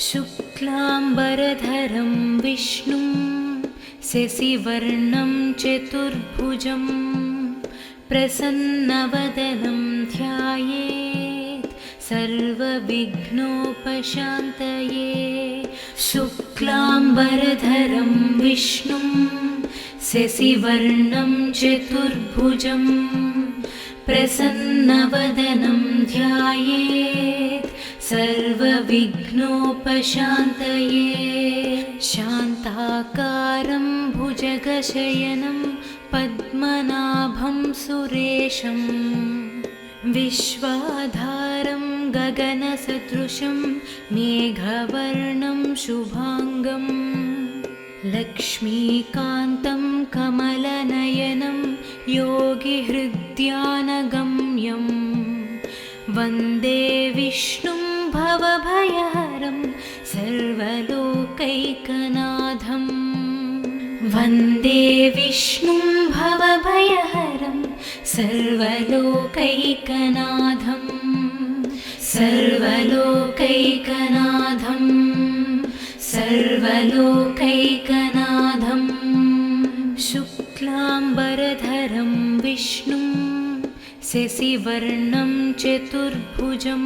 शुक्लाम्बरधरं विष्णुं शशिवर्णं चतुर्भुजं प्रसन्नवदनं ध्यायेत् सर्वविघ्नोपशान्तये। शुक्लाम्बरधरं विष्णुं शशिवर्णं चतुर्भुजं प्रसन्नवदनं ध्यायेत् सर्वविघ्नोपशान्तये। शान्ताकारं भुजगशयनं पद्मनाभं सुरेशं विश्वाधारं गगनसदृशं मेघवर्णं शुभाङ्गं लक्ष्मीकान्तं कमलनयनं योगिहृद्यानगम्यं वन्दे विष्णुं भवभयहरं सर्वलोकैकनाथं। वन्दे विष्णुं भवभयहरं सर्वलोकैकनाथं सर्वलोकैकनाथं सर्वलोकैकनाथं। शुक्लाम्बरधरं विष्णुं शशिवर्णं चतुर्भुजं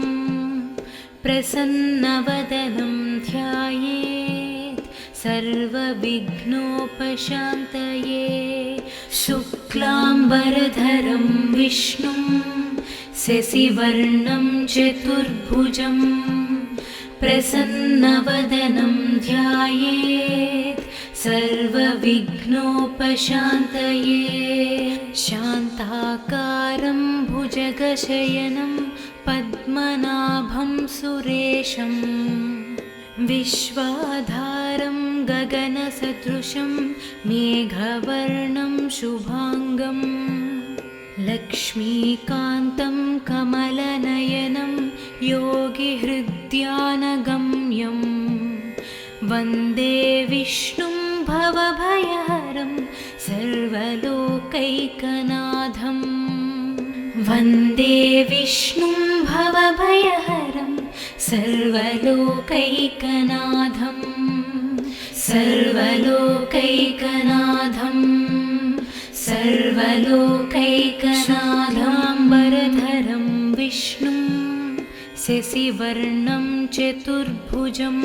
प्रसन्नवदनं ध्यायेत् सर्वविघ्नोपशान्तये। शुक्लाम्बरधरं विष्णुं शशिवर्णं चतुर्भुजं प्रसन्नवदनं ध्यायेत् सर्वविघ्नोपशान्तये। शान्ताकारं भुजगशयनं पद्मनाभं सुरेशं विश्वाधारं गगनसदृशं मेघवर्णं शुभाङ्गं लक्ष्मीकान्तं कमलनयनं योगिहृद्यानगम्यं वन्दे विष्णुं भवभयहरं सर्वलोकैकनाथं। वन्दे विष्णुं भवभयहरं सर्वलोकैकनाथं सर्वलोकैकनाथं सर्वलोकैकनाथाम्बरधरं विष्णुं शशिवर्णं चतुर्भुजं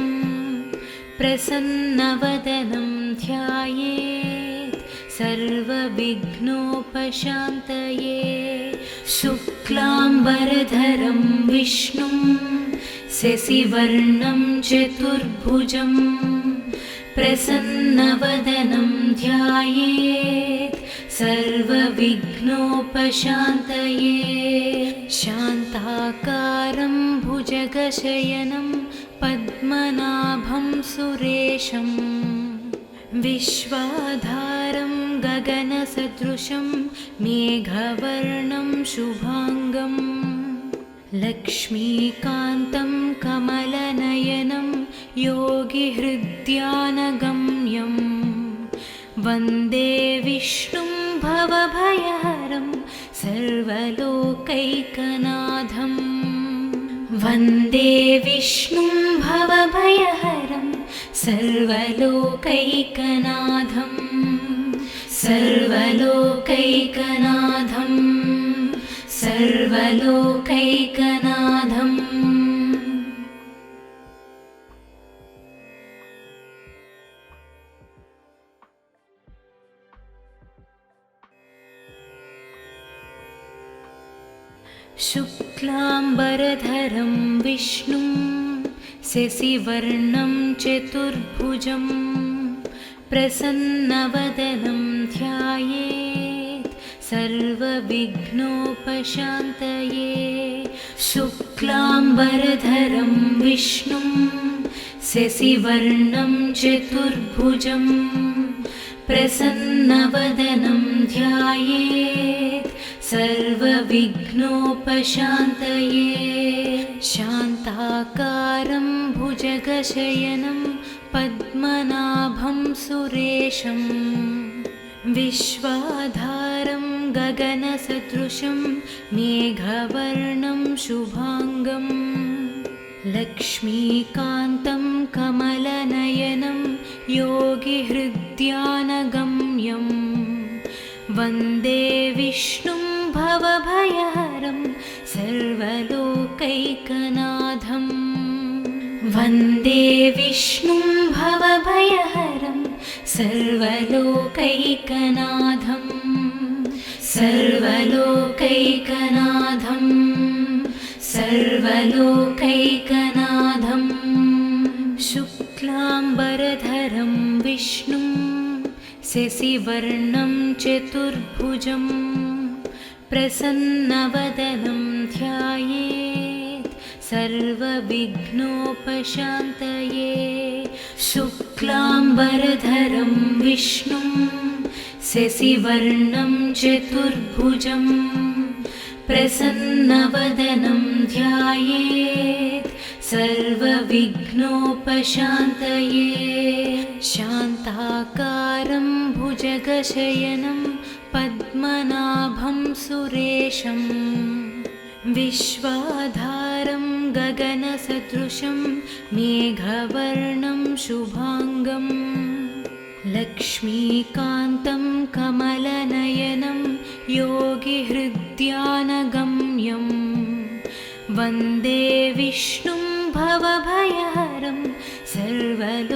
प्रसन्नवदनं ध्यायेत् सर्वविघ्नोपशान्तये। शुक्लाम्बरधरं विष्णुं शशिवर्णं चतुर्भुजं प्रसन्नवदनं ध्यायेत् सर्वविघ्नोपशान्तये। शान्ताकारं भुजगशयनं पद्मनाभं सुरेशं विश्वाधारं गगनसदृशं मेघवर्णं शुभाङ्गं लक्ष्मीकान्तं कमलनयनं योगिहृद्यानगम्यं वन्दे विष्णुं भवभयहरं सर्वलोकैकनाथं। वन्दे विष्णुं भवभयहरं सर्वलोकैकनाथं सर्वलोकैकनाथं सर्वलोकैकनाथं। शुक्लाम्बरधरं विष्णुं शशिवर्णं चतुर्भुजं प्रसन्नवदनं ध्यायेत् सर्वविघ्नोपशान्तये। शुक्लाम्बरधरं विष्णुं शशिवर्णं चतुर्भुजं प्रसन्नवदनं ध्यायेत् सर्वविघ्नोपशान्तये। शान्ताकारं भुजगशयनं पद्मनाभं सुरेशं विश्वाधारं गगनसदृशं मेघवर्णं शुभाङ्गं लक्ष्मीकान्तं कमलनयनं योगिहृद्यानगम्यं वन्दे विष्णुं भवभयहरं सर्वलोकैकनाथं वन्दे विष्णुं भवभयहरं सर्वलोकैकनाथं सर्वलोकैकनाथं सर्वलोकैकनाथं शुक्लाम्बरधरं विष्णुं शशिवर्णं चतुर्भुजं प्रसन्नवदनं ध्यायेत् सर्वविघ्नोपशान्तये शुक्लाम्बरधरं विष्णुं शशिवर्णं चतुर्भुजं प्रसन्नवदनं ध्यायेत् सर्वविघ्नोपशान्तये शान्ताकारं भुजगशयनं पद्मनाभं सुरेशं विश्वाधारं गगनसदृशं मेघवर्णं शुभाङ्गं लक्ष्मीकान्तं कमलनयनं योगिहृद्यानगम्यं वन्दे विष्णुं भवभयहरं सर्वलोकैकनाथं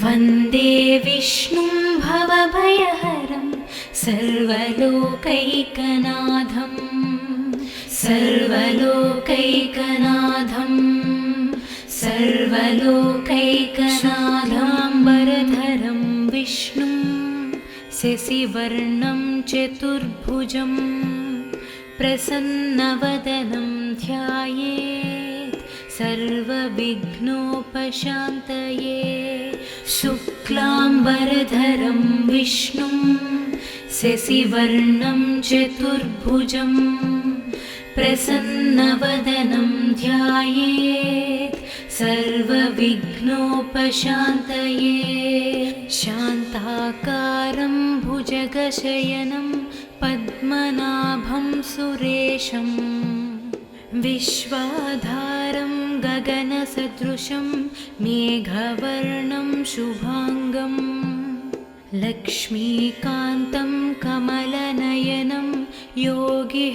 वन्दे विष्णुं भवभयहरं सर्वलोकैकनाथं सर्वलोकैकनाथं सर्वलोकैकनाथाम्बरधरं विष्णुं शशिवर्णं चतुर्भुजं प्रसन्नवदनं ध्यायेत् सर्वविघ्नोपशान्तये शुक्लाम्बरधरं विष्णुं शशिवर्णं चतुर्भुजं प्रसन्नवदनं ध्यायेत् सर्वविघ्नोपशान्तये शान्ताकारं भुजगशयनं पद्मनाभं सुरेशं विश्वाधारं गगनसदृशं मेघवर्णं शुभाङ्गं लक्ष्मीकान्तं कमलनयनं योगिहृद्यानगम्यं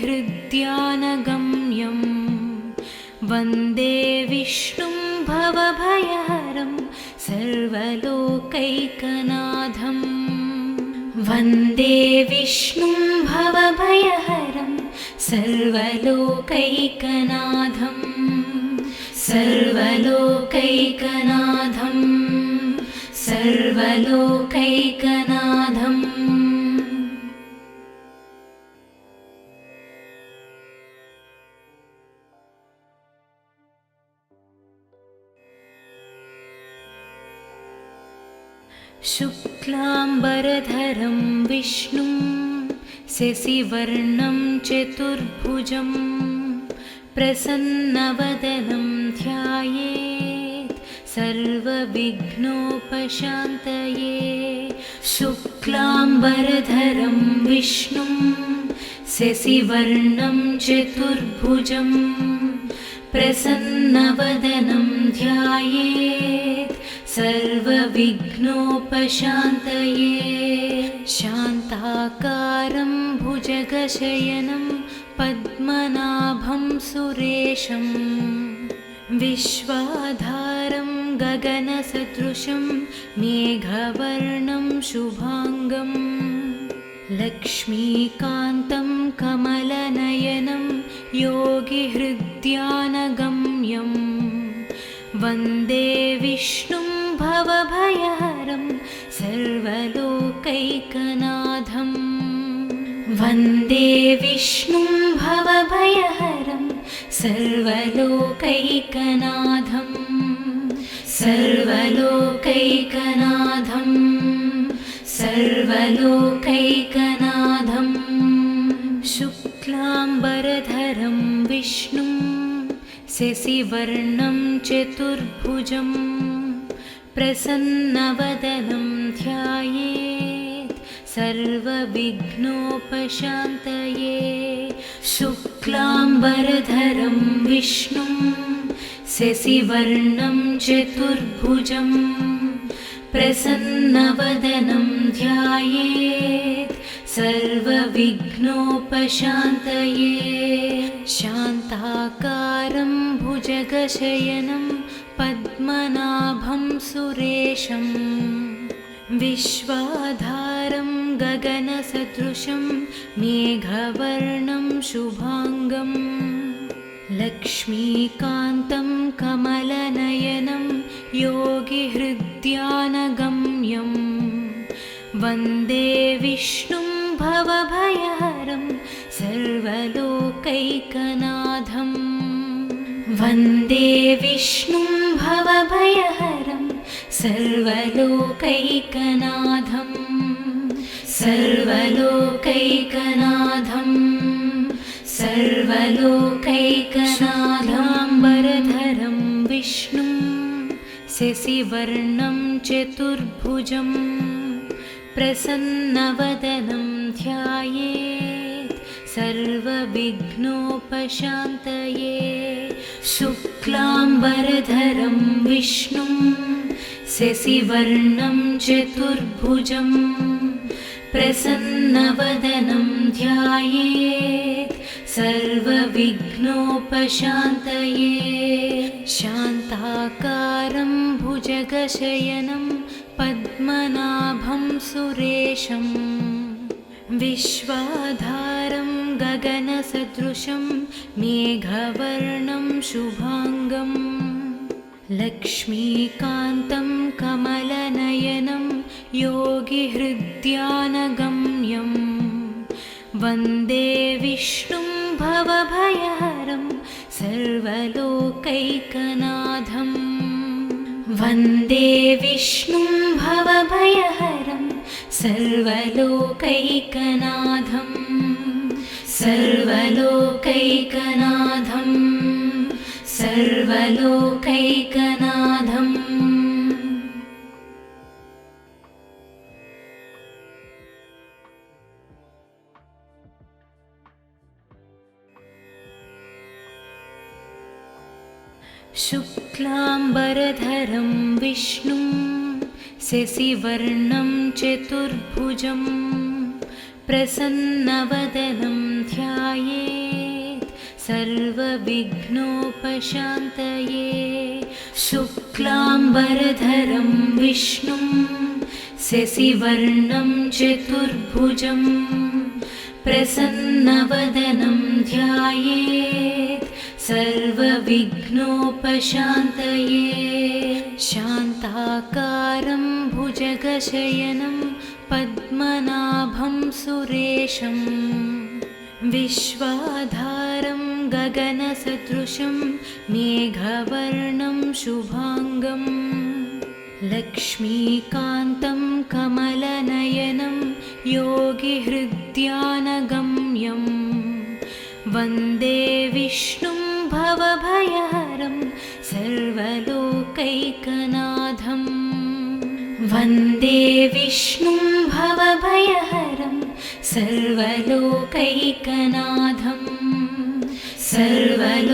वन्दे विष्णुं भवभयहरं सर्वलोकैकनाथं वन्दे विष्णुं भवभयहरं सर्वलोकैकनाथं सर्वलोकैकनाथं सर्वलोकैकनाथम् शुक्लाम्बरधरं विष्णुं शशिवर्णं चतुर्भुजं प्रसन्नवदनं ध्यायेत् सर्वविघ्नोपशान्तये शुक्लाम्बरधरं विष्णुं शशिवर्णं चतुर्भुजं प्रसन्नवदनं ध्यायेत् सर्वविघ्नोपशान्तये शान्ताकारं भुजगशयनं पद्मनाभं सुरेशं विश्वाधारं गगनसदृशं मेघवर्णं शुभाङ्गं लक्ष्मीकान्तं कमलनयनं योगिहृद्यानगम्यं वन्दे विष्णुं भवभयहरं सर्वलोकैकनाथं वन्दे विष्णुं भवभयहरं सर्वलोकैकनाथं सर्वलोकैकनाथं सर्वलोकैकनाथं शुक्लाम्बरधरं विष्णुं शशिवर्णं चतुर्भुजं प्रसन्नवदनं ध्यायेत् सर्वविघ्नोपशान्तये शुक्लाम्बरधरं शुक्लाम्बरधरं विष्णुं शशिवर्णं चतुर्भुजं प्रसन्नवदनं ध्यायेत् सर्वविघ्नोपशान्तये शान्ताकारं भुजगशयनं पद्मनाभं सुरेशं विश्वाधारं गगनसदृशं मेघवर्णं शुभाङ्गं लक्ष्मीकान्तं कमलनयनं योगिहृद्यानगम्यं वन्दे विष्णुं भवभयहरं सर्वलोकैकनाथं वन्दे विष्णुं भवभयहरं सर्वलोकैकनाथं सर्वलोकैकनाथं सर्वलोकैकनाथाम्बरधरं विष्णुं शशिवर्णं चतुर्भुजं प्रसन्नवदनं ध्यायेत् सर्वविघ्नोपशान्तये शुक्लाम्बरधरं विष्णुं शशिवर्णं चतुर्भुजं प्रसन्नवदनं ध्यायेत् सर्वविघ्नोपशान्तये शान्ताकारं भुजगशयनं पद्मनाभं सुरेशं विश्वाधारं गगनसदृशं मेघवर्णं शुभाङ्गं लक्ष्मीकान्तं कमलनयनं योगिहृद्यानगम्यं वन्दे विष्णुं भवभयहरं सर्वलोकैकनाथं वन्दे विष्णुं भवभयहरं सर्वलोकैकनाथं सर्वलोकैकनाथं सर्वलोकैकनाथम् शुक्लाम्बरधरं विष्णुं शशिवर्णं चतुर्भुजं प्रसन्नवदनं ध्यायेत् सर्वविघ्नोपशान्तये शुक्लाम्बरधरं विष्णुं शशिवर्णं चतुर्भुजं प्रसन्नवदनं ध्यायेत् सर्वविघ्नोपशान्तये शान्ताकारं भुजगशयनं पद्मनाभं सुरेशं विश्वाधारं गगनसदृशं मेघवर्णं शुभाङ्गं लक्ष्मीकान्तं कमलनयनं योगिहृद्यानगम्यं वन्दे विष्णुं भवभयहरं सर्वलोकैकनाथं वन्दे विष्णुं भवभयहरं सर्वलोकैकनाथं सर्वलोकैकनाथं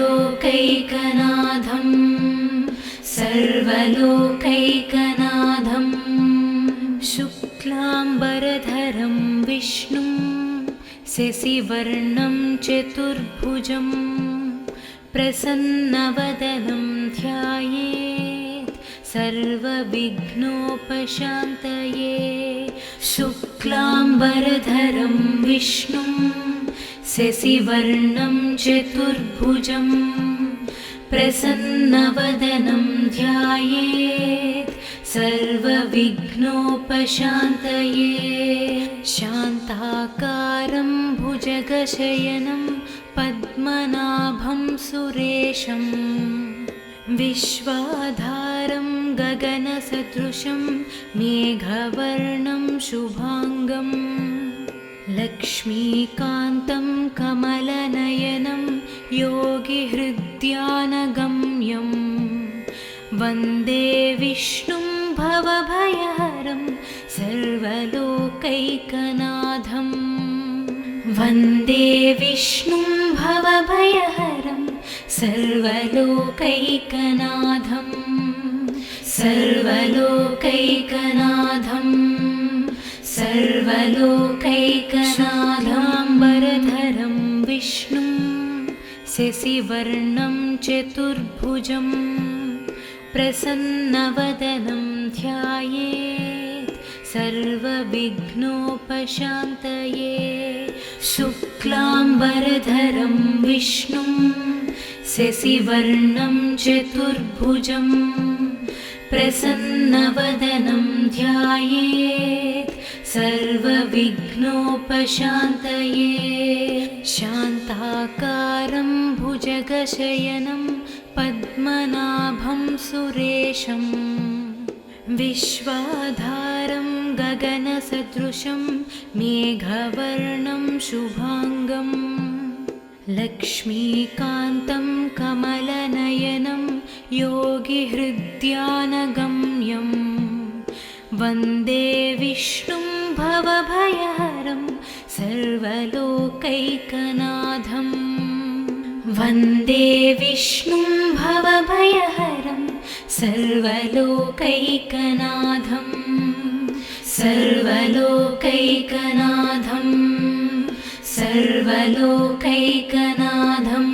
सर्वलोकैकनाथं शुक्लाम्बरधरं विष्णुं शशिवर्णं चतुर्भुजं प्रसन्नवदनं ध्यायेत् सर्वविघ्नोपशान्तये शुक्लाम्बरधरं विष्णुं शशिवर्णं चतुर्भुजं प्रसन्नवदनं ध्यायेत् सर्वविघ्नोपशान्तये शान्ताकारं भुजगशयनं पद्मनाभं सुरेशं विश्वाधारं गगनसदृशं मेघवर्णं शुभाङ्गं लक्ष्मीकान्तं कमलनयनं योगिहृद्यानगम्यं वन्दे विष्णुं भवभयहरं सर्वलोकैकनाथं वन्दे विष्णुं भवभयहरं सर्वलोकैकनाथं सर्वलोकैकनाथं सर्वलोकैकनाथाम्बरधरं विष्णुं शशिवर्णं चतुर्भुजं प्रसन्नवदनं ध्यायेत् सर्वविघ्नोपशान्तये शुक्लाम्बरधरं विष्णुं शशिवर्णं चतुर्भुजं प्रसन्नवदनं ध्यायेत् सर्वविघ्नोपशान्तये शान्ताकारं भुजगशयनं पद्मनाभं सुरेशं विश्वाधारं गगनसदृशं मेघवर्णं शुभाङ्गं लक्ष्मीकान्तं कमलनयनं योगिहृद्यानगम्यं वन्दे विष्णुं भवभयहरं सर्वलोकैकनाथं वन्दे विष्णुं भवभयहरं सर्वलोकैकनाथं सर्वलोकैकनाथं सर्वलोकैकनाथम्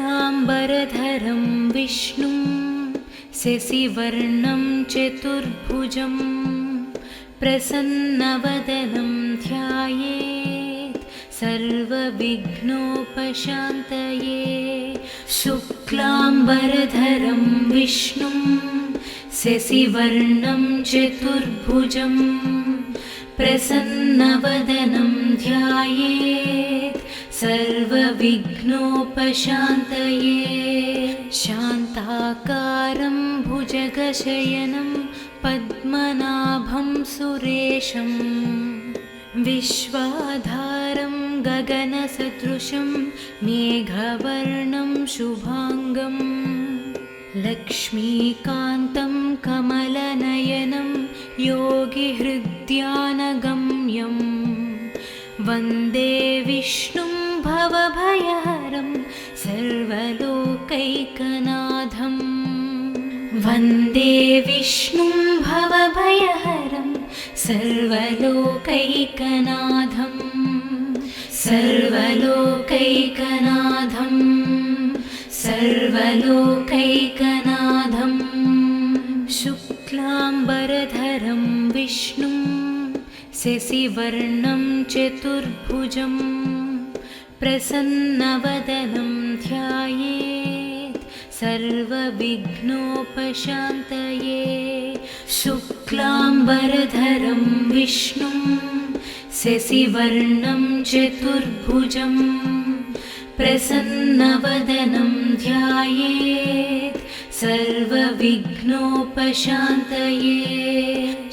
शुक्लाम्बरधरं विष्णुं शशिवर्णं चतुर्भुजं प्रसन्नवदनं ध्यायेत् सर्वविघ्नोपशान्तये शुक्लाम्बरधरं विष्णुं शशिवर्णं चतुर्भुजं प्रसन्नवदनं ध्यायेत् सर्वविघ्नोपशान्तये शान्ताकारं भुजगशयनं पद्मनाभं सुरेशं विश्वाधारं गगनसदृशं मेघवर्णं शुभाङ्गं लक्ष्मीकान्तं कमलनयनं योगिहृद्यानगम्यं वन्दे विष्णुं भवभयहरं सर्वलोकैकनाथं वन्दे विष्णुं भवभयहरं सर्वलोकैकनाथं सर्वलोकैकनाथं सर्वलोकैकनाथं शुक्लाम्बरधरं विष्णुं शशिवर्णं चतुर्भुजं प्रसन्नवदनं ध्यायेत् सर्वविघ्नोपशान्तये शुक्लाम्बरधरं विष्णुं शशिवर्णं चतुर्भुजं प्रसन्नवदनं ध्यायेत् सर्वविघ्नोपशान्तये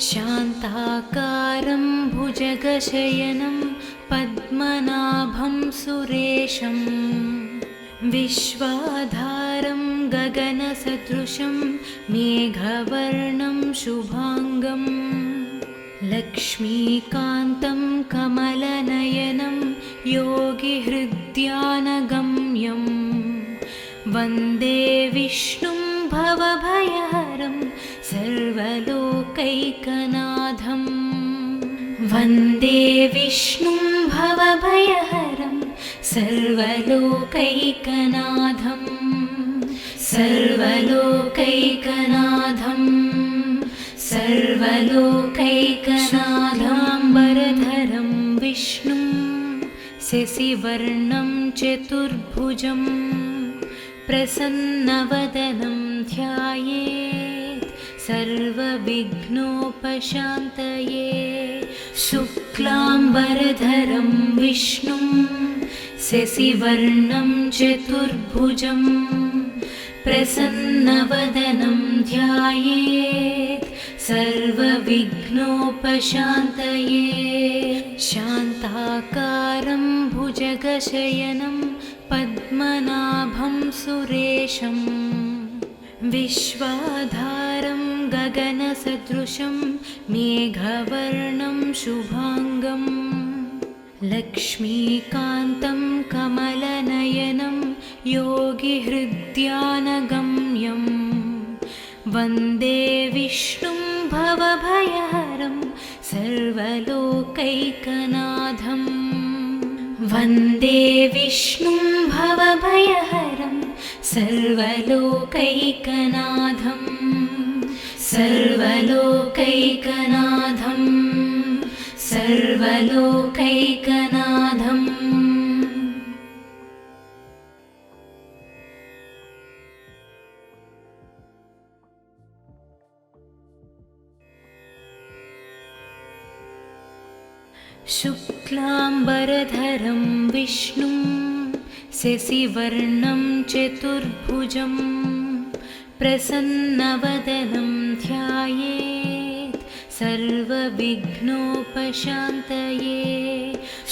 शान्ताकारं भुजगशयनं पद्मनाभं सुरेशं विश्वाधारं गगनसदृशं मेघवर्णं शुभाङ्गं लक्ष्मीकान्तं कमलनयनं योगिहृद्यानगम्यं वन्दे विष्णुं भवभयहरं सर्वलोकैकनाथं वन्दे विष्णुं भवभयहरं सर्वलोकैकनाथं सर्वलोकैकनाथं सर्वलोकैकनाथाम्बरधरं विष्णुं शशिवर्णं चतुर्भुजं प्रसन्नवदनं ध्यायेत् सर्वविघ्नोपशान्तये शुक्लाम्बरधरं विष्णुं शशिवर्णं चतुर्भुजं प्रसन्नवदनं ध्यायेत् सर्वविघ्नोपशान्तये शान्ताकारं भुजगशयनं पद्मनाभं सुरेशं विश्वाधारं गगनसदृशं मेघवर्णं शुभांगं लक्ष्मीकान्तं कमलनयनं योगिहृद्यानगम्यं वन्दे विष्णुं भवभयहरं सर्वलोकैकनाथं वन्दे विष्णुं भवभयहरं सर्वलोकैकनाथं सर्वलोकैकनाथं सर्वलोकैकनाथम्। शुक्लाम्बरधरं विष्णुं शशिवर्णं चतुर्भुजं प्रसन्नवदनं ध्यायेत् सर्वविघ्नोपशान्तये।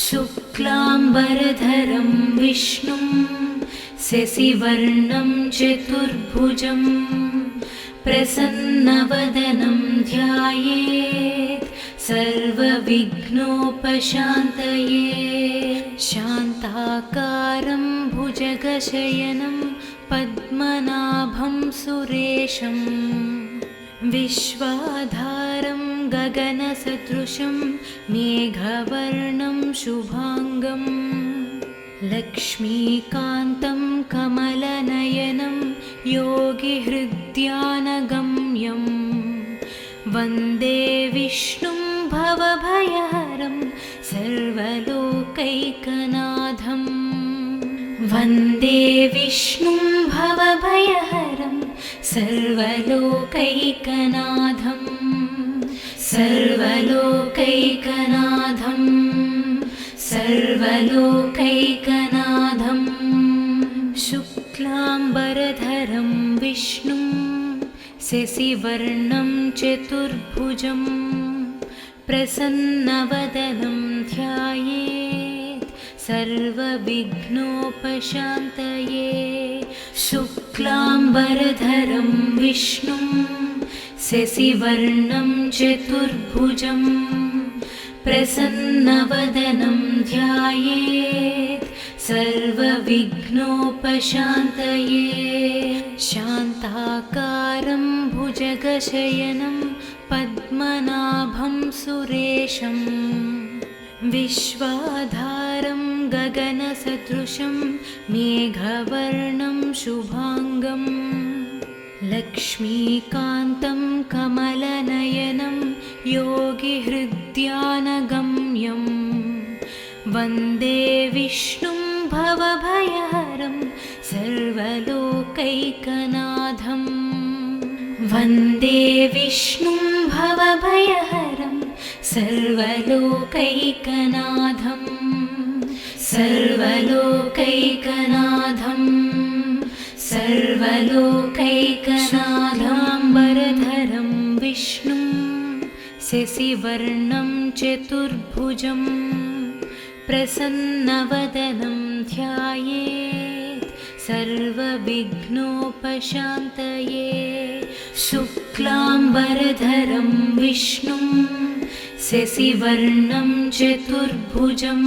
शुक्लाम्बरधरं विष्णुं शशिवर्णं चतुर्भुजं प्रसन्नवदनं ध्यायेत् सर्वविघ्नोपशान्तये। शान्ताकारं भुजगशयनं पद्मनाभं सुरेशं विश्वाधारं गगनसदृशं मेघवर्णं शुभांगं लक्ष्मीकान्तं कमलनयनं योगिहृद्यानगम्यं वन्दे विष्णुं भवभयहरं सर्वलोकैकनाथं वन्दे विष्णुं भवभयहरं सर्वलोकैकनाथं सर्वलोकैकनाथं सर्वलोकैकनाथम्। शुक्लाम्बरधरं विष्णुं शशिवर्णं चतुर्भुजं प्रसन्नवदनं ध्यायेत् सर्वविघ्नोपशान्तये। शुक्लाम्बरधरं विष्णुं शशिवर्णं चतुर्भुजं प्रसन्नवदनं ध्यायेत् सर्वविघ्नोपशान्तये। शान्ताकारं भुजगशयनं पद्मनाभं सुरेशं विश्वाधारं गगनसदृशं मेघवर्णं शुभांगं लक्ष्मीकान्तं कमलनयनं योगिहृद्यानगम्यं वन्दे विष्णुं भवभयहरं सर्वलोकैकनाथं वन्दे विष्णुं भवभयहरं सर्वलोकैकनाथं सर्वलोकैकनाथं सर्वलोकैकनाथाम्बरधरं विष्णुं शशिवर्णं चतुर्भुजं प्रसन्नवदनं ध्यायेत् सर्वविघ्नोपशान्तये। शुक्लाम्बरधरं विष्णुं शशिवर्णं चतुर्भुजं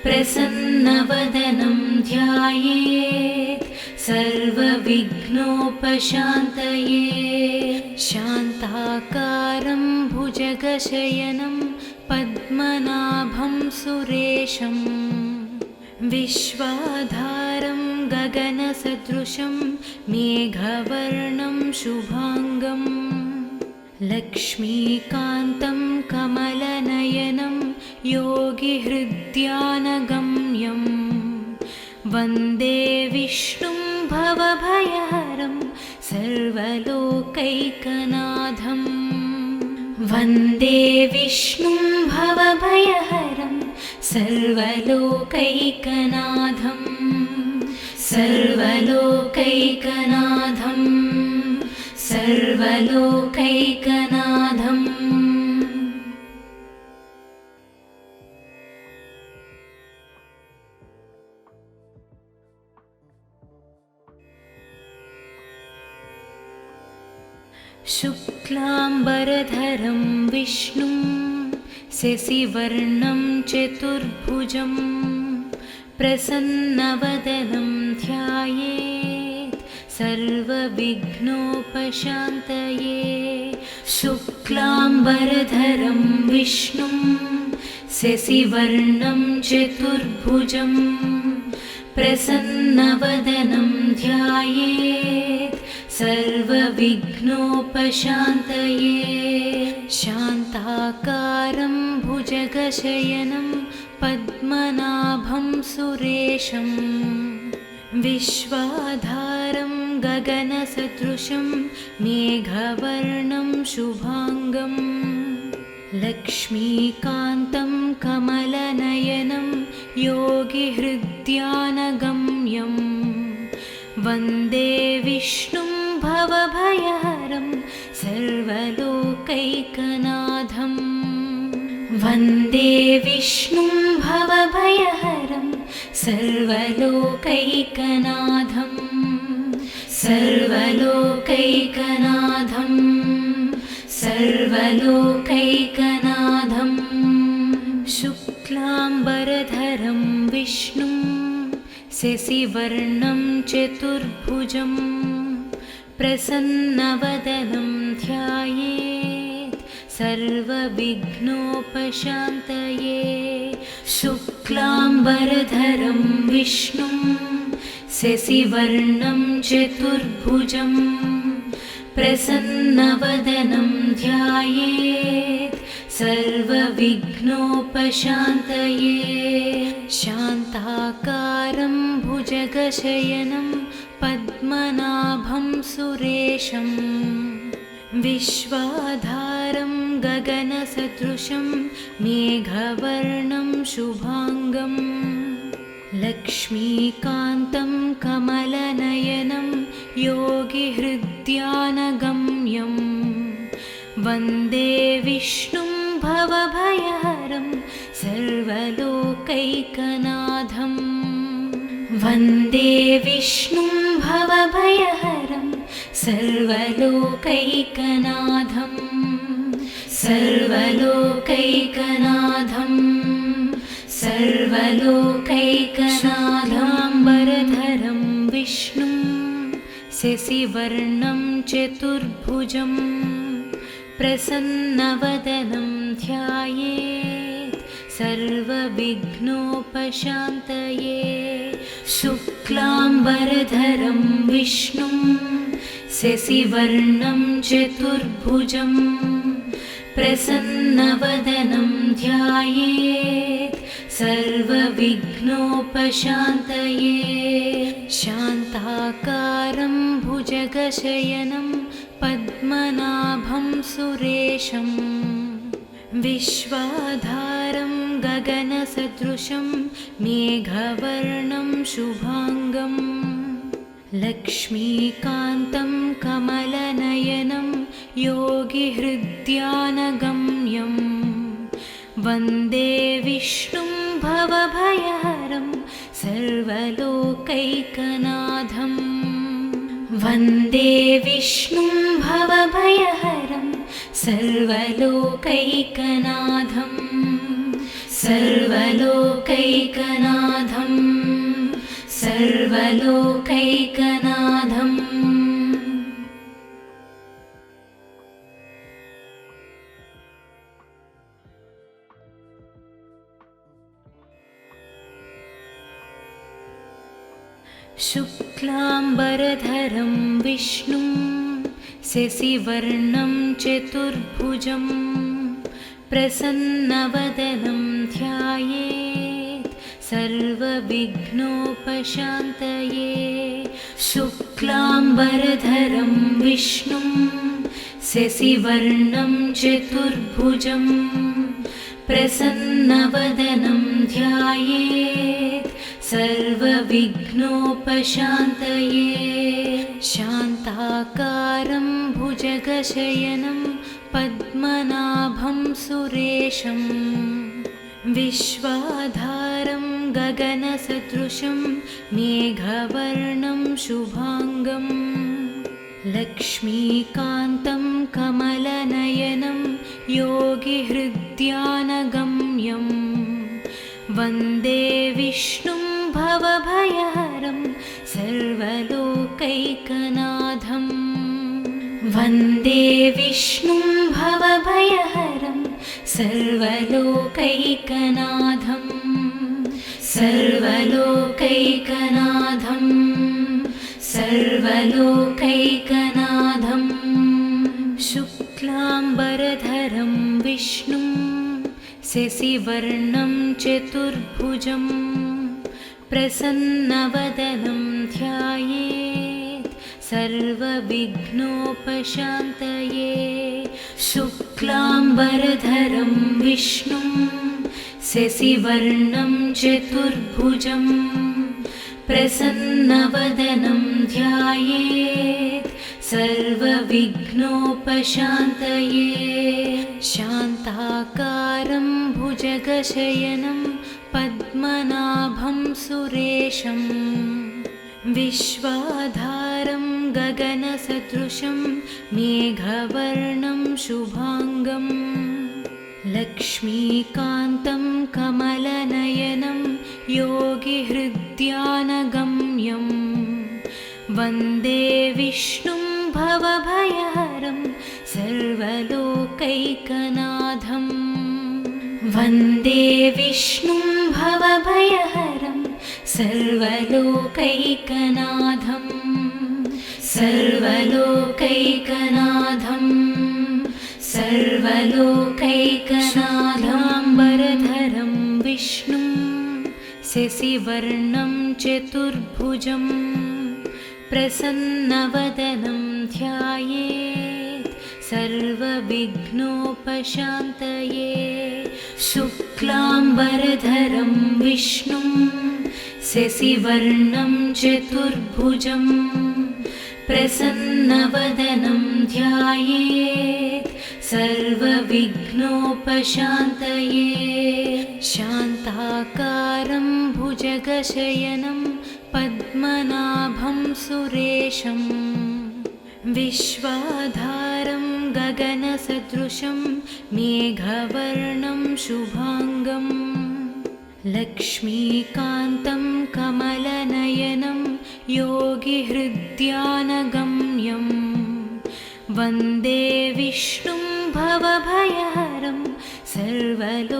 प्रसन्नवदनं ध्यायेत् सर्वविघ्नोपशान्तये। शान्ताकारं भुजगशयनं पद्मनाभं सुरेशं विश्वाधारं गगनसदृशं मेघवर्णं शुभांगं लक्ष्मीकान्तं कमलनयनं योगिहृद्यानगम्यं वन्दे विष्णुं भवभयहरं सर्वलोकैकनाथं वन्दे विष्णुं भवभयहरं सर्वलोकैकनाथं सर्वलोकैकनाथं सर्वलोकैकनाथम्। शुक्लाम्बरधरं विष्णुं शशिवर्णं चतुर्भुजं प्रसन्नवदनं ध्यायेत् सर्वविघ्नोपशान्तये। शुक्लाम्बरधरं विष्णुं शशिवर्णं चतुर्भुजं प्रसन्नवदनं ध्यायेत् सर्वविघ्नोपशान्तये। शान्ताकारं भुजगशयनं पद्मनाभं सुरेशं विश्वाधारं गगनसदृशं मेघवर्णं शुभाङ्गं लक्ष्मीकान्तं कमलनयनं योगिहृद्यानगम्यं वन्दे विष्णुं भवभयहरं सर्वलोकैकनाथं। वन्दे विष्णुं भवभयहरं सर्वलोकैकनाथं सर्वलोकैकनाथं सर्वलोकैकनाथं। शुक्लाम्बरधरं विष्णुं शशिवर्णं चतुर्भुजं प्रसन्नवदनं ध्यायेत् सर्वविघ्नोपशान्तये। शुक्लाम्बरधरं विष्णुं शशिवर्णं चतुर्भुजं प्रसन्नवदनं ध्यायेत् सर्वविघ्नोपशान्तये। शान्ताकारं भुजगशयनं पद्मनाभं सुरेशं विश्वाधारं गगनसदृशं मेघवर्णं शुभाङ्गं लक्ष्मीकान्तं कमलनयनं योगिहृद्यानगम्यं वन्दे विष्णुं भवभयहरं सर्वलोकैकनाथं। वन्दे विष्णुं भवभयहरं सर्वलोकैकनाथं सर्वलोकैकनाथं सर्वलोकैकनाथाम्बरधरं विष्णुं शशिवर्णं चतुर्भुजं प्रसन्नवदनं ध्यायेत् सर्वविघ्नोपशान्तये। शुक्लाम्बरधरं विष्णुं शशिवर्णं चतुर्भुजं प्रसन्नवदनं ध्यायेत् सर्वविघ्नोपशान्तये। शान्ताकारं भुजगशयनं पद्मनाभं सुरेशं विश्वाधारं गगनसदृशं मेघवर्णं शुभाङ्गं लक्ष्मीकान्तं कमलनयनं योगिहृद्यानगम्यं वन्दे विष्णुं भवभयहरं सर्वलोकैकनाथं। वन्दे विष्णुं भवभयहरं सर्वलोकैकनाथं सर्वलोकैकनाथं सर्वलोकैकनाथम्। शुक्लाम्बरधरं विष्णुं शशिवर्णं चतुर्भुजं प्रसन्नवदनं ध्यायेत् सर्वविघ्नोपशान्तये। शुक्लाम्बरधरं विष्णुं शशिवर्णं चतुर्भुजं प्रसन्नवदनं ध्यायेत् सर्वविघ्नोपशान्तये। शान्ताकारं भुजगशयनं पद्मनाभं सुरेशं विश्वाधारं गगनसदृशं मेघवर्णं शुभाङ्गं लक्ष्मीकान्तं कमलनयनं योगिहृद्यानगम्यं वन्दे विष्णुं भवभयहरं सर्वलोकैकनाथं वन्दे विष्णुं भवभयहरं सर्वलोकैकनाथं सर्वलोकैकनाथं सर्वलोकैकनाथं शुक्लाम्बरधरं विष्णुं शशिवर्णं चतुर्भुजं प्रसन्नवदनं ध्यायेत् सर्वविघ्नोपशान्तये शुक्लाम्बरधरं विष्णुं शशिवर्णं चतुर्भुजं प्रसन्नवदनं ध्यायेत् सर्वविघ्नोपशान्तये शान्ताकारं भुजगशयनं पद्मनाभं सुरेशं विश्वाधारं गगनसदृशं मेघवर्णं शुभाङ्गं लक्ष्मीकान्तं कमलनयनं योगिहृद्यानगम्यं वन्दे विष्णुं भवभयहरं सर्वलोकैकनाथं वन्दे विष्णुं भवभयहरं सर्वलोकैकनाथं सर्वलोकैकनाथं सर्वलोकैकनाथाम्बरधरं विष्णुं शशिवर्णं चतुर्भुजं प्रसन्नवदनं ध्यायेत् सर्वविघ्नोपशान्तये शुक्लाम्बरधरं विष्णुं शशिवर्णं चतुर्भुजं प्रसन्नवदनं ध्यायेत् सर्वविघ्नोपशान्तये शान्ताकारं भुजगशयनं पद्मनाभं सुरेशं विश्वाधारं गगनसदृशं मेघवर्णं शुभाङ्गं लक्ष्मीकान्तं कमलनयनं योगिहृद्यानगम्यं वन्दे विष्णुं भवभयहरं सर्वलोकैकनाथं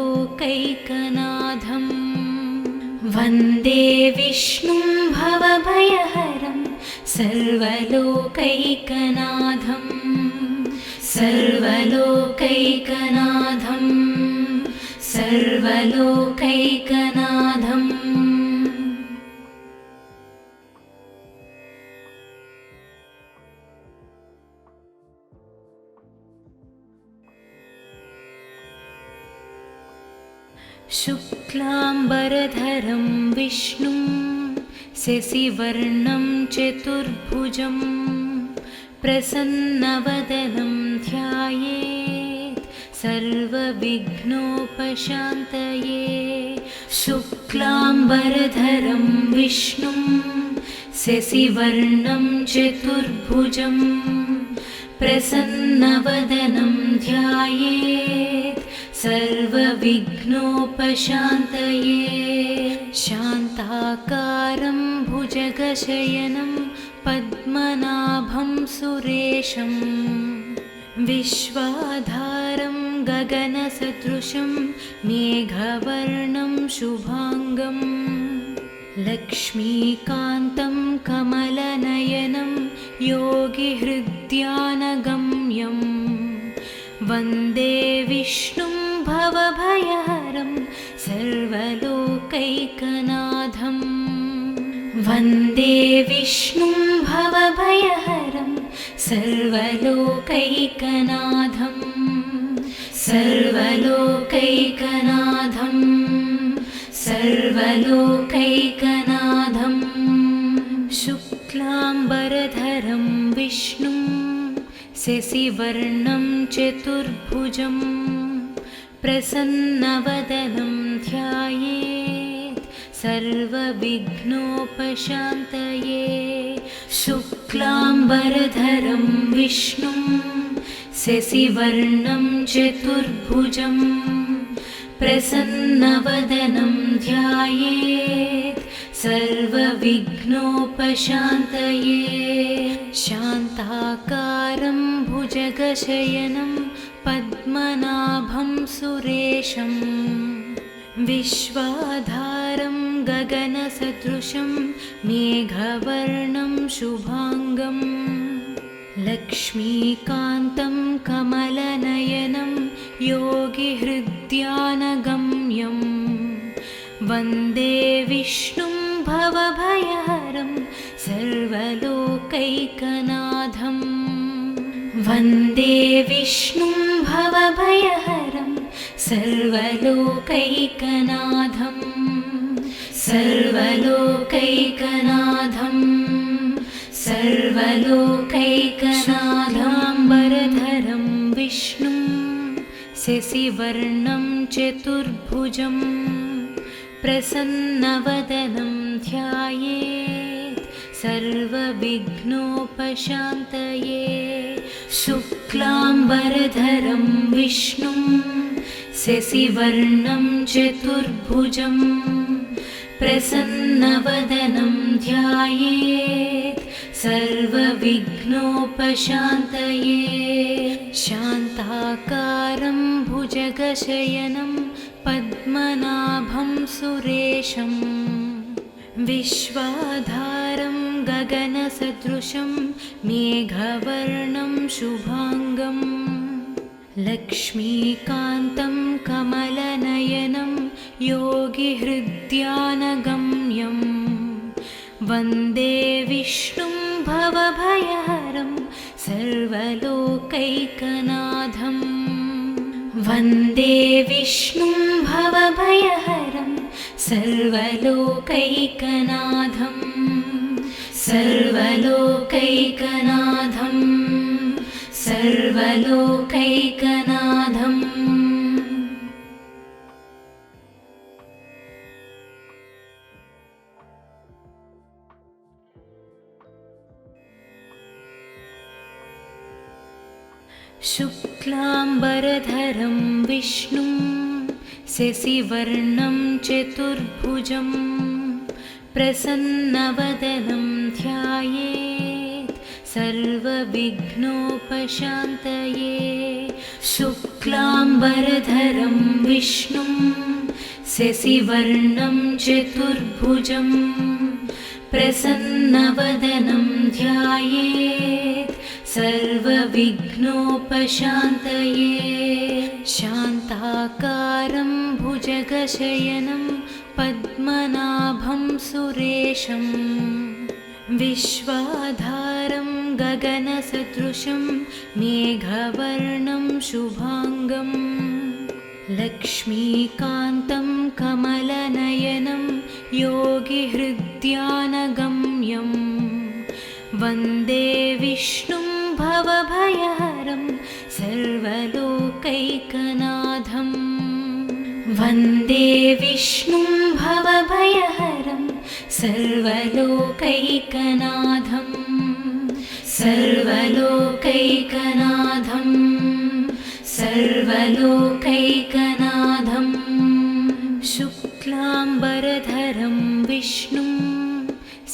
वन्दे विष्णुं भवभयहरं सर्वलोकैकनाथं सर्वलोकैकनाथं सर्वलोकैकनाथम् शुक्लाम्बरधरं विष्णुं शशिवर्णं चतुर्भुजं प्रसन्नवदनं ध्यायेत् सर्वविघ्नोपशान्तये शुक्लाम्बरधरं विष्णुं शशिवर्णं चतुर्भुजं प्रसन्नवदनं ध्यायेत् सर्वविघ्नोपशान्तये शान्ताकारं भुजगशयनं पद्मनाभं सुरेशं विश्वाधारं गगनसदृशं मेघवर्णं शुभाङ्गं लक्ष्मीकान्तं कमलनयनं योगिहृद्यानगम्यं वन्दे विष्णुं भवभयहरं सर्वलोकैकनाथं वन्दे विष्णुं भवभयहरं सर्वलोकैकनाथं सर्वलोकैकनाथं सर्वलोकैकनाथं शुक्लाम्बरधरं विष्णुं शशिवर्णं चतुर्भुजं प्रसन्नवदनं ध्यायेत् सर्वविघ्नोपशान्तये शुक्लाम्बरधरं शुक्लाम्बरधरं विष्णुं शशिवर्णं चतुर्भुजं प्रसन्नवदनं ध्यायेत् सर्वविघ्नोपशान्तये शान्ताकारं भुजगशयनं पद्मनाभं सुरेशं विश्वाधारं गगनसदृशं मेघवर्णं शुभाङ्गं लक्ष्मीकान्तं कमलनयनं योगिहृद्यानगम्यं वन्दे विष्णुं भवभयहरं सर्वलोकैकनाथं वन्दे विष्णुं भवभयहरं सर्वलोकैकनाथं सर्वलोकैकनाथं सर्वलोकैकनाथाम्बरधरं विष्णुं शशिवर्णं चतुर्भुजं प्रसन्नवदनं ध्यायेत् सर्वविघ्नोपशान्तये शुक्लाम्बरधरं विष्णुं शशिवर्णं चतुर्भुजं प्रसन्नवदनं ध्यायेत् सर्वविघ्नोपशान्तये शान्ताकारं भुजगशयनं पद्मनाभं सुरेशं विश्वाधारं गगनसदृशं मेघवर्णं शुभाङ्गं लक्ष्मीकान्तं कमलनयनं योगिहृद्यानगम्यं वन्दे विष्णुं भवभयहरं सर्वलोकैकनाथं वन्दे विष्णुं भवभयहरं सर्वलोकैकनाथं सर्वलोकैकनाथं सर्वलोकैकनाथम् शुक्लाम्बरधरं विष्णुं शशिवर्णं चतुर्भुजं प्रसन्नवदनं ध्यायेत् सर्वविघ्नोपशान्तये शुक्लाम्बरधरं विष्णुं शशिवर्णं चतुर्भुजं प्रसन्नवदनं ध्यायेत् सर्वविघ्नोपशान्तये शान्ताकारं भुजगशयनं पद्मनाभं सुरेशं विश्वाधारं गगनसदृशं मेघवर्णं शुभाङ्गं लक्ष्मीकान्तं कमलनयनं योगिहृद्यानगम्यं वन्दे विष्णुं भवभयहरं सर्वलोकैकनाथं वन्दे विष्णुं भवभयहरं सर्वलोकैकनाथं सर्वलोकैकनाथं सर्वलोकैकनाथं शुक्लाम्बरधरं विष्णुं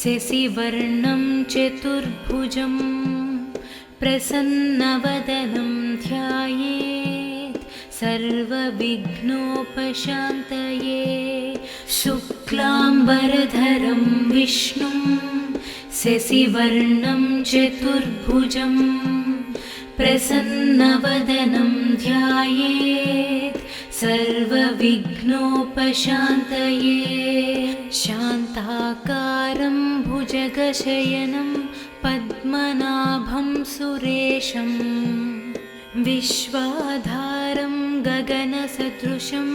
शशिवर्णं चतुर्भुजं प्रसन्नवदनं ध्यायेत् सर्वविघ्नोपशान्तये शुक्लाम्बरधरं विष्णुं शशिवर्णं चतुर्भुजं प्रसन्नवदनं ध्यायेत् सर्वविघ्नोपशान्तये शान्ताकारं भुजगशयनं पद्मनाभं सुरेशं विश्वाधारं गगनसदृशं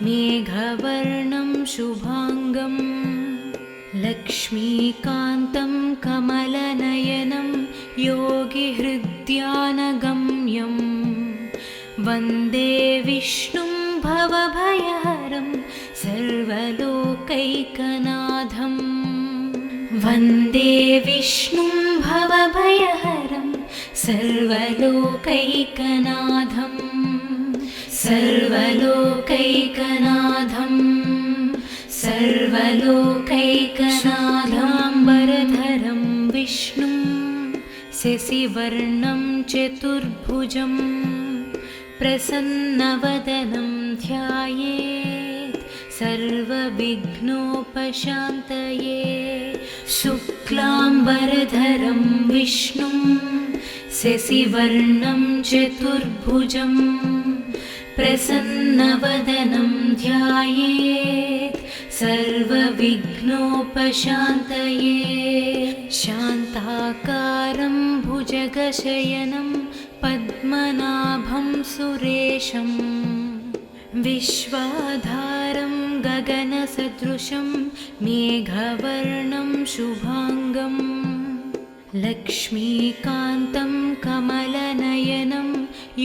मेघवर्णं शुभाङ्गं लक्ष्मीकान्तं कमलनयनं योगिहृद्यानगम्यं वन्दे विष्णुं भवभयहरं सर्वलोकैकनाथं वन्दे विष्णुं भवभयहरं सर्वलोकैकनाथं सर्वलोकैकनाथं सर्वलोकैकनाथाम्बरधरं विष्णुं शशिवर्णं चतुर्भुजं प्रसन्नवदनं ध्यायेत् सर्वविघ्नोपशान्तये शुक्लाम्बरधरं विष्णुं शशिवर्णं चतुर्भुजं प्रसन्नवदनं ध्यायेत् सर्वविघ्नोपशान्तये शान्ताकारं भुजगशयनं पद्मनाभं सुरेशं विश्वाधारं गगनसदृशं मेघवर्णं शुभाङ्गं लक्ष्मीकान्तं कमलनयनं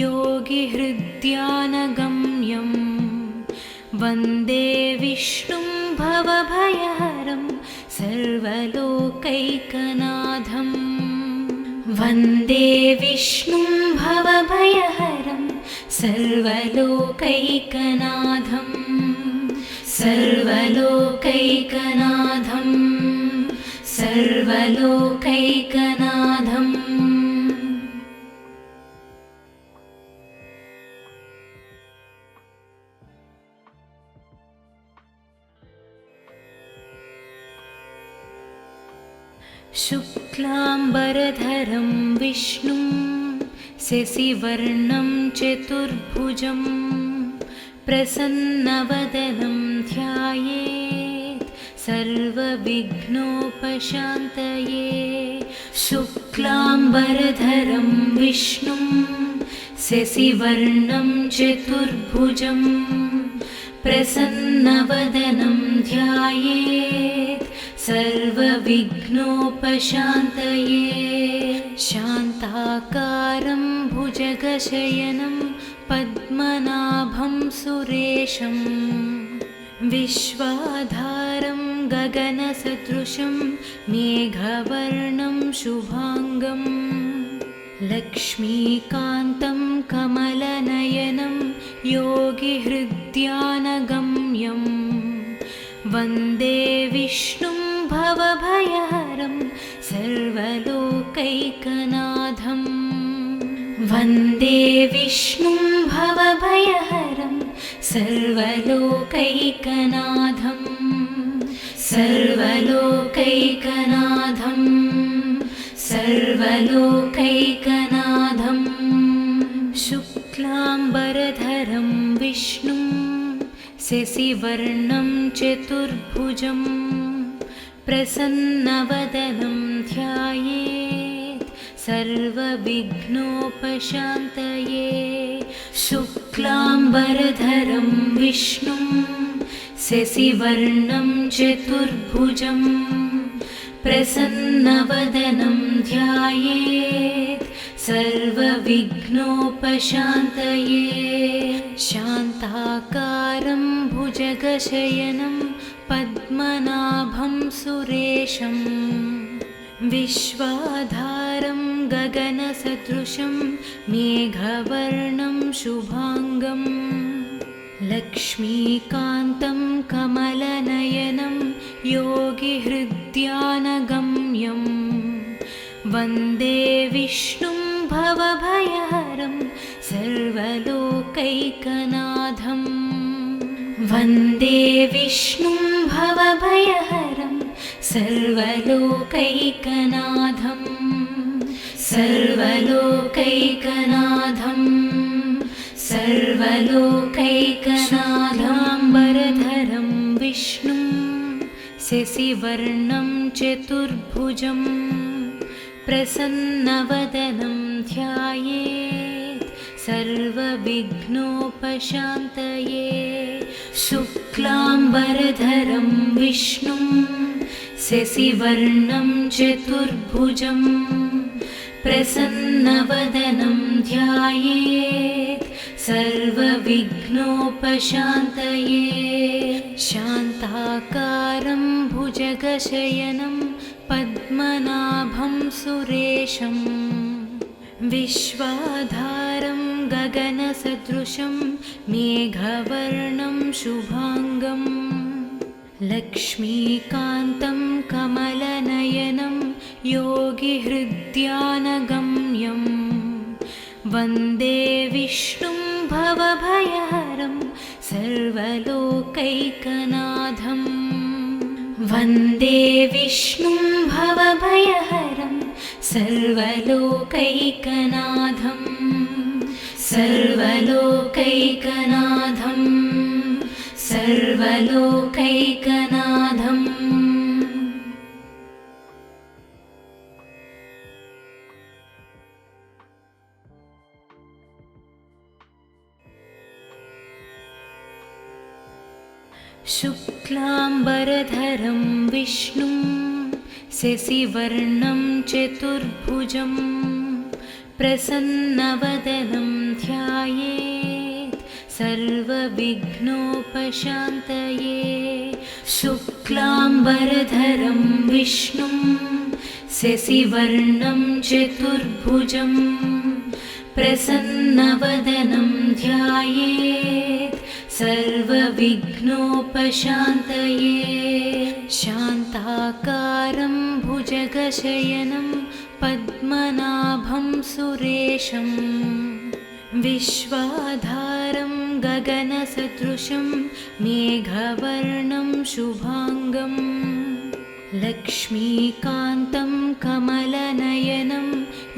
योगिहृद्यानगम्यं वन्दे विष्णुं भवभयहरं सर्वलोकैकनाथं वन्दे विष्णुं भवभयहरं सर्वलोकैकनाथं सर्वलोकैकनाथं सर्वलोकैकनाथम् शुक्लाम्बरधरं विष्णुं शशिवर्णं चतुर्भुजं प्रसन्नवदनं ध्यायेत् सर्वविघ्नोपशान्तये शुक्लाम्बरधरं विष्णुं शशिवर्णं चतुर्भुजं प्रसन्नवदनं ध्यायेत् सर्वविघ्नोपशान्तये शान्ताकारं भुजगशयनं पद्मनाभं सुरेशं विश्वाधारं गगनसदृशं मेघवर्णं शुभाङ्गं लक्ष्मीकान्तं कमलनयनं योगिहृद्यानगम्यं वन्दे विष्णुं भवभयहरं सर्वलोकैकनाथं वन्दे विष्णुं भवभयहरं सर्वलोकैकनाथं सर्वलोकैकनाथं सर्वलोकैकनाथं शुक्लाम्बरधरं विष्णुं शशिवर्णं चतुर्भुजं प्रसन्नवदनं ध्यायेत् सर्वविघ्नोपशान्तये शुक्लाम्बरधरं विष्णुं शशिवर्णं चतुर्भुजं प्रसन्नवदनं ध्यायेत् सर्वविघ्नोपशान्तये शान्ताकारं भुजगशयनं पद्मनाभं सुरेशं विश्वाधारं गगनसदृशं मेघवर्णं शुभाङ्गं लक्ष्मीकान्तं कमलनयनं योगिहृद्यानगम्यं वन्दे विष्णुं भवभयहरं सर्वलोकैकनाथं वन्दे विष्णुं भवभयहरं सर्वलोकैकनाथं सर्वलोकैकनाथं सर्वलोकैकनाथाम्बरधरं विष्णुं शशिवर्णं चतुर्भुजं प्रसन्नवदनं ध्यायेत् सर्वविघ्नोपशान्तये शुक्लाम्बरधरं विष्णुं शशिवर्णं चतुर्भुजं प्रसन्नवदनं ध्यायेत् सर्वविघ्नोपशान्तये शान्ताकारं भुजगशयनं पद्मनाभं सुरेशं विश्वाधारं गगनसदृशं मेघवर्णं शुभांगं लक्ष्मीकान्तं कमलनयनं योगिहृद्यानगम्यं वन्दे विष्णुं भवभयहरं सर्वलोकैकनाथं वन्दे विष्णुं भवभयहरं सर्वलोकैकनाथं सर्वलोकैकनाथं सर्वलोकैकनाथम्। शुक्लाम्बरधरं विष्णुं शशिवर्णं चतुर्भुजं प्रसन्नवदनं ध्यायेत् सर्वविघ्नोपशान्तये। शुक्लाम्बरधरं विष्णुं शशिवर्णं चतुर्भुजं प्रसन्नवदनं ध्यायेत् सर्वविघ्नोपशान्तये। शान्ताकारं भुजगशयनं पद्मनाभं सुरेशं विश्वाधारं गगनसदृशं मेघवर्णं शुभांगं लक्ष्मीकान्तं कमलनयनं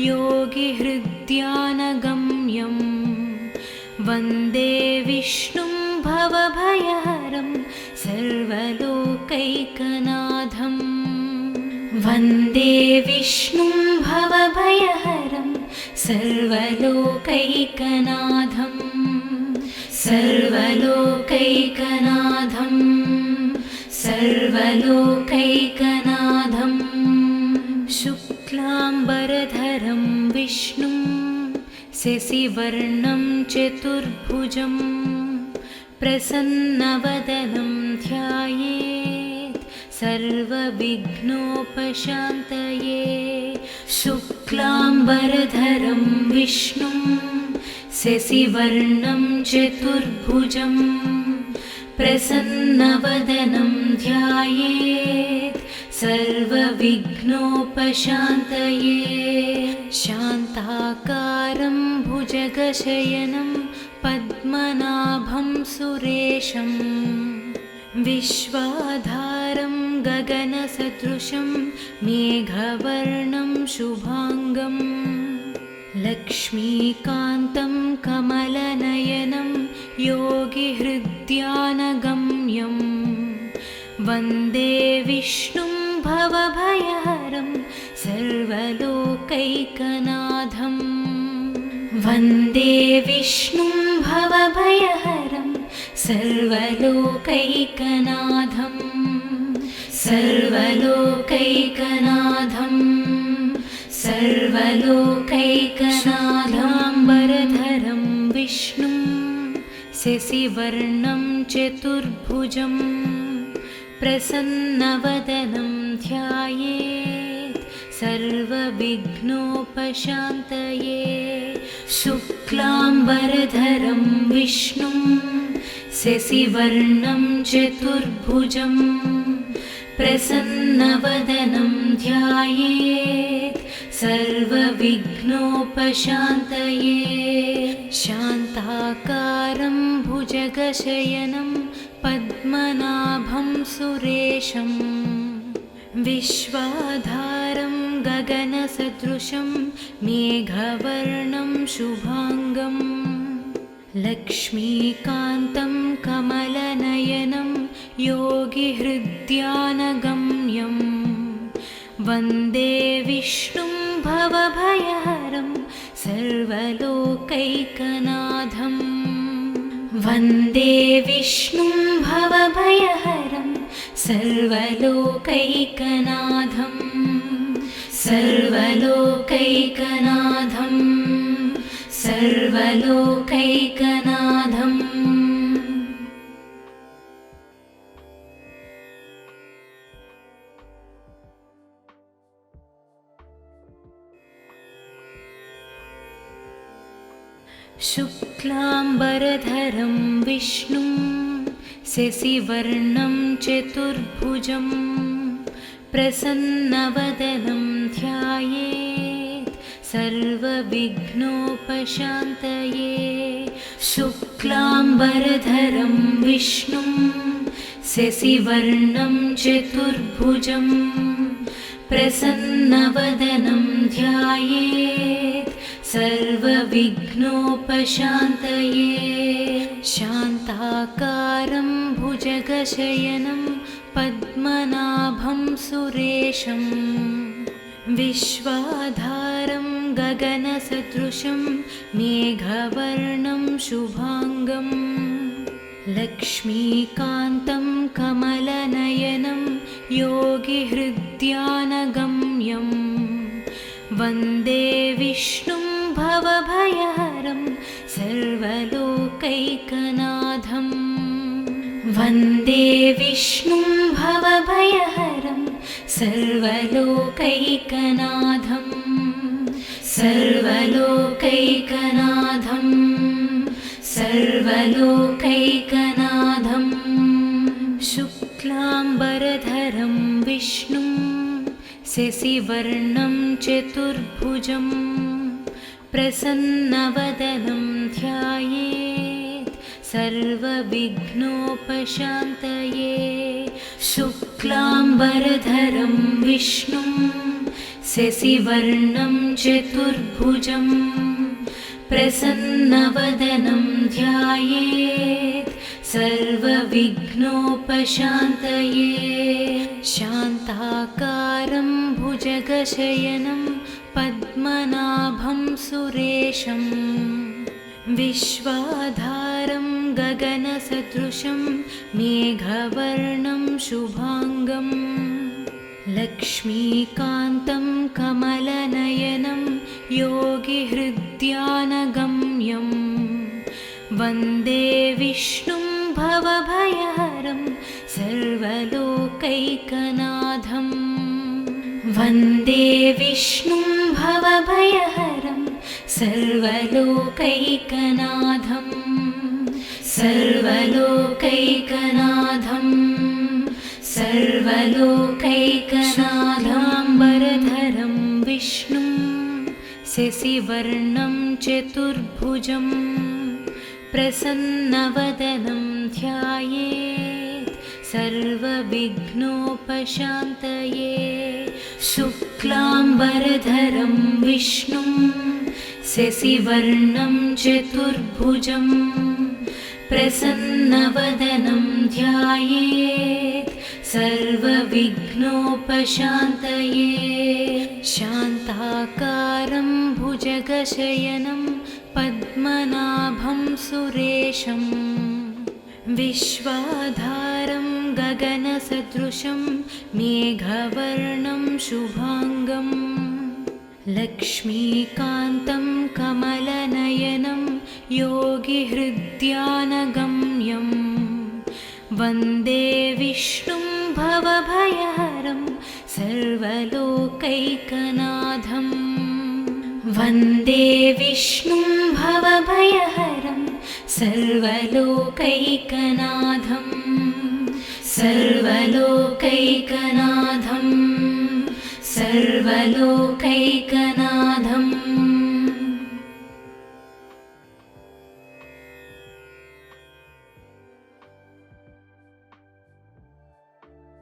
योगिहृद्यानगम्यं वन्दे विष्णुं भवभयहरं सर्वलोकैकनाथं वन्दे विष्णुं भवभयहरं सर्वलोकैकनाथं सर्वलोकैकनाथं सर्वलोकैकनाथम्। शुक्लाम्बरधरं विष्णुं शशिवर्णं चतुर्भुजं प्रसन्नवदनं ध्यायेत् सर्वविघ्नोपशान्तये। शुक्लाम्बरधरं विष्णुं शशिवर्णं चतुर्भुजं प्रसन्नवदनं ध्यायेत् सर्वविघ्नोपशान्तये। शान्ताकारं भुजगशयनं पद्मनाभं सुरेशं विश्वाधारं गगनसदृशं मेघवर्णं शुभांगं लक्ष्मीकान्तं कमलनयनं योगिहृद्यानगम्यं वन्दे विष्णुं भवभयहरं सर्वलोकैकनाथं वन्दे विष्णुं भवभयहरं सर्वलोकैकनाथं सर्वलोकैकनाथं सर्वलोकैकनाथाम्बरधरं विष्णुं शशिवर्णं चतुर्भुजं प्रसन्नवदनं ध्यायेत् सर्वविघ्नोपशान्तये। शुक्लाम्बरधरं विष्णुं शशिवर्णं चतुर्भुजं प्रसन्नवदनं ध्यायेत् सर्वविघ्नोपशान्तये। शान्ताकारं भुजगशयनं पद्मनाभं सुरेशं विश्वाधारं गगनसदृशं मेघवर्णं शुभांगं लक्ष्मीकान्तं कमलनयनं योगिहृद्यानगम्यं वन्दे विष्णुं भवभयहरं सर्वलोकैकनाथं वन्दे विष्णुं भवभयहरं सर्वलोकैकनाथं सर्वलोकैकनाथं सर्वलोकैकनाथम्। शुक्लाम्बरधरं विष्णुं शशिवर्णं चतुर्भुजं प्रसन्नवदनं ध्यायेत् सर्वविघ्नोपशान्तये। शुक्लाम्बरधरं विष्णुं शशिवर्णं चतुर्भुजं प्रसन्नवदनं ध्यायेत् सर्वविघ्नोपशान्तये। शान्ताकारं भुजगशयनं पद्मनाभं सुरेशं विश्वाधारं गगनसदृशं मेघवर्णं शुभाङ्गं लक्ष्मीकान्तं कमलनयनं योगिहृद्यानगम्यं वन्दे विष्णुं भवभयहरं सर्वलोकैकनाथं। वन्दे विष्णुं भवभयहरं सर्वलोकैकनाथं सर्वलोकैकनाथं सर्वलोकैकनाथं। शुक्लाम्बरधरं विष्णुं शशिवर्णं चतुर्भुजं प्रसन्नवदनं ध्यायेत् सर्वविघ्नोपशान्तये। शुक्लाम्बरधरं विष्णुं शशिवर्णं चतुर्भुजं प्रसन्नवदनं ध्यायेत् सर्वविघ्नोपशान्तये। शान्ताकारं भुजगशयनं पद्मनाभं सुरेशं विश्वाधारं गगनसदृशं मेघवर्णं शुभाङ्गं लक्ष्मीकान्तं कमलनयनं योगिहृद्यानगम्यं वन्दे विष्णुं भवभयहरं सर्वलोकैकनाथं। वन्दे विष्णुं भवभयहरं सर्वलोकैकनाथं सर्वलोकैकनाथं सर्वलोकैकनाथाम्बरधरं विष्णुं शशिवर्णं चतुर्भुजं प्रसन्नवदनं ध्यायेत् सर्वविघ्नोपशान्तये। शुक्लाम्बरधरं विष्णुं शशिवर्णं चतुर्भुजं प्रसन्नवदनं ध्यायेत् सर्वविघ्नोपशान्तये। शान्ताकारं भुजगशयनं पद्मनाभं सुरेशं विश्वाधारं गगनसदृशं मेघवर्णं शुभाङ्गं लक्ष्मीकान्तं कमलनयनं योगिहृद्यानगम्यं वन्दे विष्णुं भवभयहरं सर्वलोकैकनाथं। वन्दे विष्णुं भवभयहरं सर्वलोकैकनाथं सर्वलोकैकनाथं सर्वलोकैकनाथं।